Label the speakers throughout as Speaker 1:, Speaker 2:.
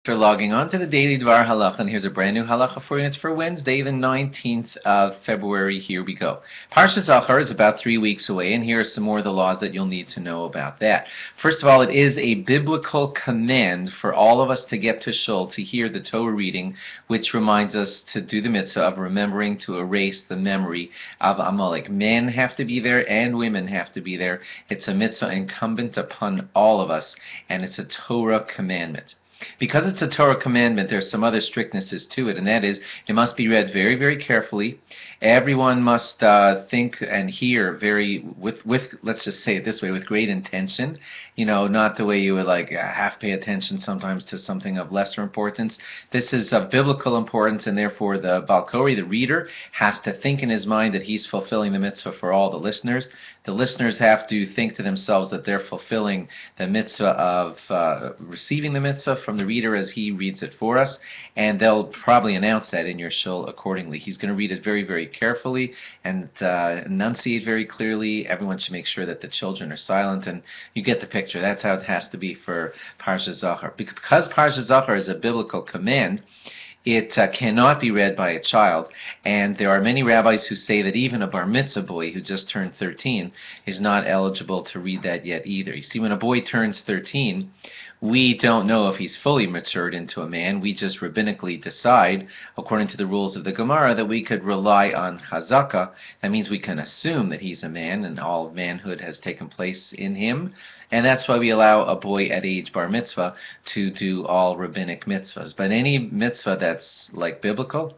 Speaker 1: For logging on to the Daily DVAR halacha, and here's a brand new halacha for you. It's for Wednesday, the 19th of February. Here we go. Parshas Zachor is about 3 weeks away, and here are some more of the laws that you'll need to know about that. First of all, it is a biblical command for all of us to get to shul to hear the Torah reading, which reminds us to do the mitzvah of remembering to erase the memory of Amalek. Men have to be there, and women have to be there. It's a mitzvah incumbent upon all of us, and it's a Torah commandment. Because it's a Torah commandment, there's some other strictnesses to it, and that is it must be read very, very carefully. Everyone must think and hear with let's just say it this way, with great intention. You know, not the way you would like half pay attention sometimes to something of lesser importance. This is of biblical importance, and therefore the Balkori, the reader, has to think in his mind that he's fulfilling the mitzvah for all the listeners. The listeners have to think to themselves that they're fulfilling the mitzvah of receiving the mitzvah from the reader as he reads it for us, and they'll probably announce that in your shul accordingly. He's going to read it very, very carefully and enunciate very clearly. Everyone should make sure that the children are silent, and you get the picture. That's how it has to be for Parshas Zachor. Because Parshas Zachor is a biblical command, it cannot be read by a child, and there are many rabbis who say that even a bar mitzvah boy who just turned 13 is not eligible to read that yet either. You see, when a boy turns 13, we don't know if he's fully matured into a man. We just rabbinically decide, according to the rules of the Gemara, that we could rely on chazaka. That means we can assume that he's a man and all manhood has taken place in him. And that's why we allow a boy at age bar mitzvah to do all rabbinic mitzvahs. But any mitzvah that's like biblical,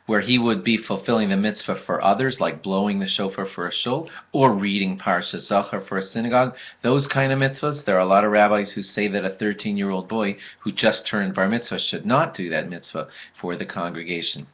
Speaker 1: where he would be fulfilling the mitzvah for others, like blowing the shofar for a shul, or reading Parshas Zachor for a synagogue, those kind of mitzvahs, there are a lot of rabbis who say that a 13-year-old boy who just turned bar mitzvah should not do that mitzvah for the congregation.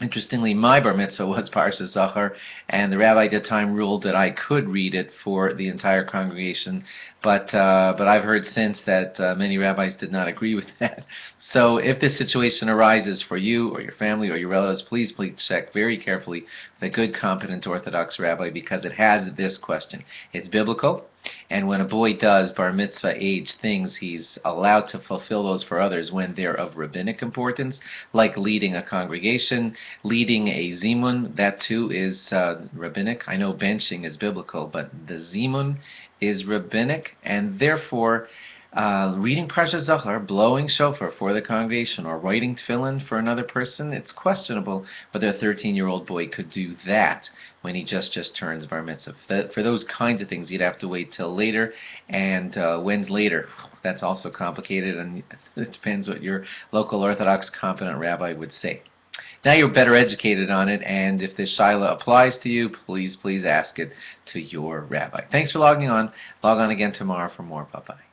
Speaker 1: Interestingly, my bar mitzvah was Parshas Zachor, and the rabbi at the time ruled that I could read it for the entire congregation, but I've heard since that many rabbis did not agree with that. So if this situation arises for you or your family or your relatives, please check very carefully with a good, competent Orthodox rabbi, because it has this question. It's biblical. And when a boy does bar mitzvah age things, he's allowed to fulfill those for others when they're of rabbinic importance, like leading a congregation, leading a zimun. That too is rabbinic. I know benching is biblical, but the zimun is rabbinic, and therefore reading Parshas Zachor, blowing shofar for the congregation, or writing tefillin for another person, it's questionable whether a 13-year-old boy could do that when he just turns bar mitzvah. For those kinds of things, you'd have to wait till later, and when's later? That's also complicated, and it depends what your local Orthodox competent rabbi would say. Now you're better educated on it, and if this shaila applies to you, please ask it to your rabbi. Thanks for logging on. Log on again tomorrow for more. Bye-bye.